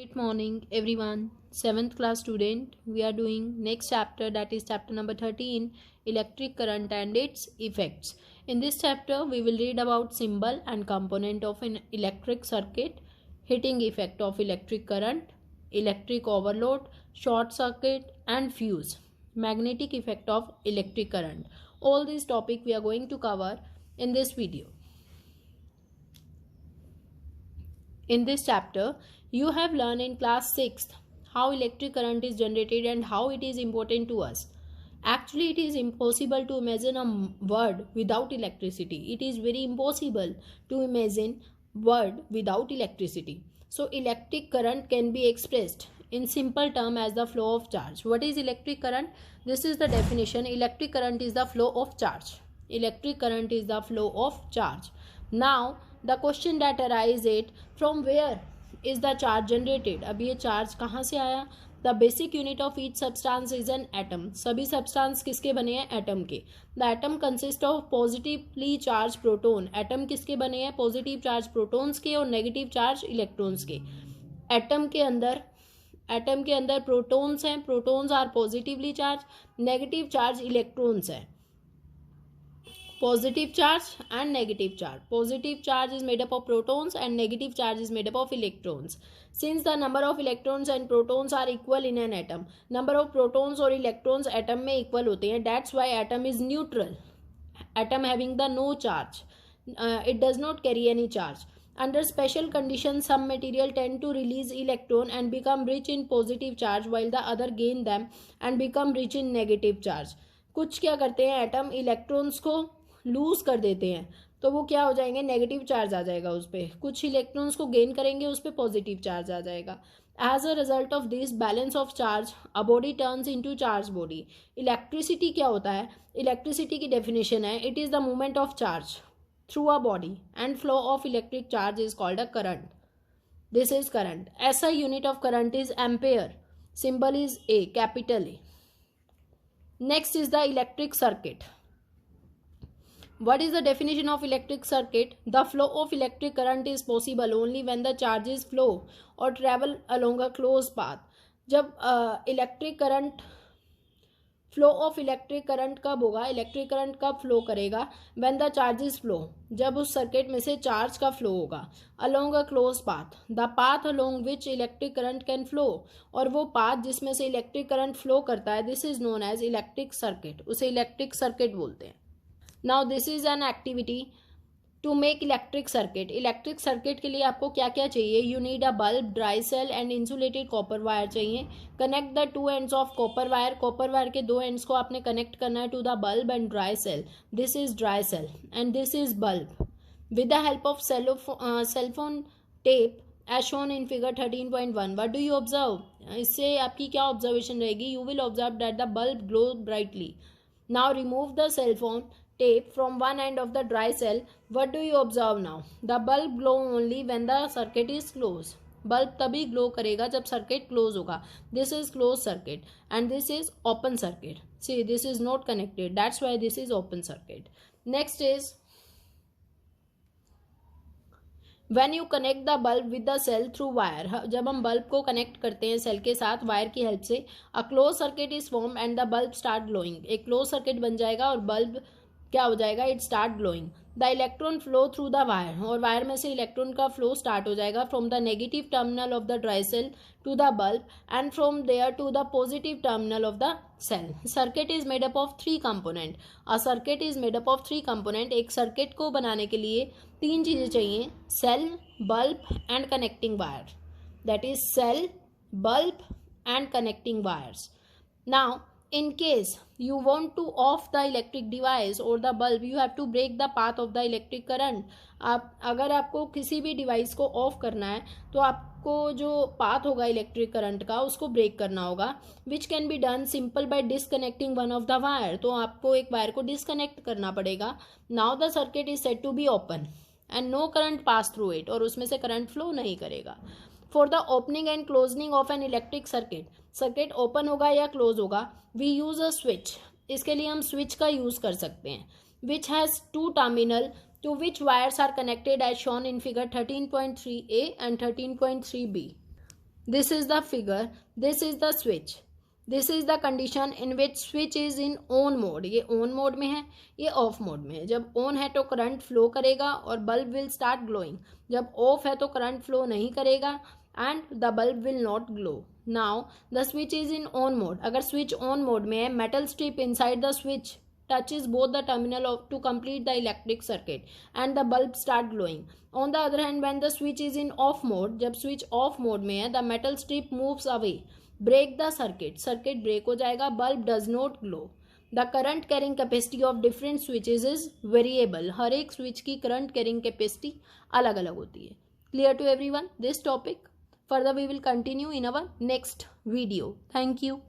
Good morning, everyone. Seventh class student, we are doing next chapter, that is chapter number 13, electric current and its effects. In this chapter, we will read about symbol and component of an electric circuit, heating effect of electric current, electric overload, short circuit and fuse, magnetic effect of electric current. All these topics we are going to cover in this video. In this chapter, you have learned in class 6th how electric current is generated and how it is important to us. Actually, it is impossible to imagine a world without electricity. It is very impossible to imagine world without electricity. So, electric current can be expressed in simple term as the flow of charge. What is electric current? This is the definition. Electric current is the flow of charge. Electric current is the flow of charge. Now, the question that arises it from where is the charge generated? अब ये charge कहाँ से आया? The basic unit of each substance is an atom. सभी substance किसके बने हैं? Atom के. The atom consists of positively charged proton. Atom किसके बने हैं? पॉजिटिव चार्ज प्रोटॉन्स के और नेगेटिव चार्ज इलेक्ट्रॉन्स के. एटम के अंदर प्रोटॉन्स हैं. Protons are positively charge. Negative charge electrons हैं. Positive charge and negative charge. Positive charge is made up of protons and negative charge is made up of electrons. Since the number of electrons and protons are equal in an atom, number of protons और electrons atom में equal होते हैं. That's why atom is neutral. Atom having the no charge. It does not carry any charge. Under special conditions, some material tend to release electron and become rich in positive charge while the other gain them and become rich in negative charge. कुछ क्या करते हैं atom electrons को loose कर देते हैं तो वो क्या हो जाएंगे नेगेटिव चार्ज आ जाएगा उस पर. कुछ इलेक्ट्रॉन्स को गेन करेंगे उस पर पॉजिटिव चार्ज आ जाएगा. As a result of this balance of charge a body turns into charge body. Electricity क्या होता है? इलेक्ट्रिसिटी की डेफिनेशन है it is the movement of charge through a body and flow of electric charge is called a current. This is current. ऐसा unit of current is ampere. Symbol is A, capital A. Next is the electric circuit. What is the definition of electric circuit? The flow of electric current is possible only when the charges flow or travel along a closed path. जब electric current flow of electric current कब होगा? Electric current कब flow करेगा? When the charges flow, जब उस circuit में से charge का फ्लो होगा. Along a close path, the path along which electric current can flow, और वो पाथ जिसमें से इलेक्ट्रिक करंट फ्लो करता है, this is known as electric circuit. उसे इलेक्ट्रिक सर्किट बोलते हैं. Now this is an activity to make electric circuit. Electric circuit के लिए आपको क्या क्या चाहिए? You need a bulb, dry cell and insulated copper wire चाहिए. Connect the two ends of copper wire. Copper wire के दो एंड्स को आपने कनेक्ट करना है to the bulb and dry cell. This is dry cell and this is bulb. With the help of cellophane tape as shown in figure 13.1. What do you observe? इससे आपकी क्या observation रहेगी? You will observe that the bulb glow brightly. Now remove the cellophane tape from one end of the dry cell. What do you observe now? The bulb glow only when the circuit is closed. Bulb तभी glow करेगा जब circuit close होगा. This is close circuit and this is open circuit. See this is not connected, that's why this is open circuit. Next is when you connect the bulb with the cell through wire. जब हम bulb को connect करते हैं cell के साथ wire की help से, a closed circuit is formed and the bulb start glowing. एक क्लोज सर्किट बन जाएगा और बल्ब क्या हो जाएगा? It start glowing. The electron flow through the wire, और वायर में से इलेक्ट्रॉन का फ्लो स्टार्ट हो जाएगा from the negative terminal of the dry cell to the bulb and from there to the positive terminal of the cell. Circuit is made up of 3 component. A circuit is made up of 3 component. एक circuit को बनाने के लिए 3 चीज़ें चाहिए: cell, bulb and connecting wire. That is cell, bulb and connecting wires. Now in case you want to off the electric device or the bulb, you have to break the path of the electric current. अगर आपको किसी भी device को of करना है तो आपको जो पाथ होगा इलेक्ट्रिक करंट का उसको ब्रेक करना होगा. Which can be done simple by disconnecting one of the wire. तो आपको एक वायर को डिसकनेक्ट करना पड़ेगा. Now the circuit is set to be open and no current pass through it, और उसमें से करंट फ्लो नहीं करेगा. For the opening and closing of an electric circuit, circuit open होगा या क्लोज होगा, वी यूज अ स्विच. इसके लिए हम स्विच का यूज कर सकते हैं. Which has 2 terminal to which wires are connected as shown in figure 13.3a and 13.3b. This is the figure, this is the switch, this is the condition in which switch is in on mode. ये on mode में है, ये of mode में है। जब on है तो current flow करेगा और बल्ब विल स्टार्ट ग्लोइंग, जब ऑफ है तो करंट फ्लो नहीं करेगा and the bulb will not glow. Now the switch is in on mode, अगर स्विच ऑन मोड में है, metal strip inside the switch touches both the terminal to complete the electric circuit and the bulb start glowing. On the other hand, when the switch is in off mode, जब switch off mode में है, the metal strip moves away, break the circuit, circuit break हो जाएगा, bulb does not glow. The current carrying capacity of different switches is variable. हर एक switch की current carrying capacity अलग अलग होती है. Clear to everyone this topic? Further we will continue in our next video. Thank you.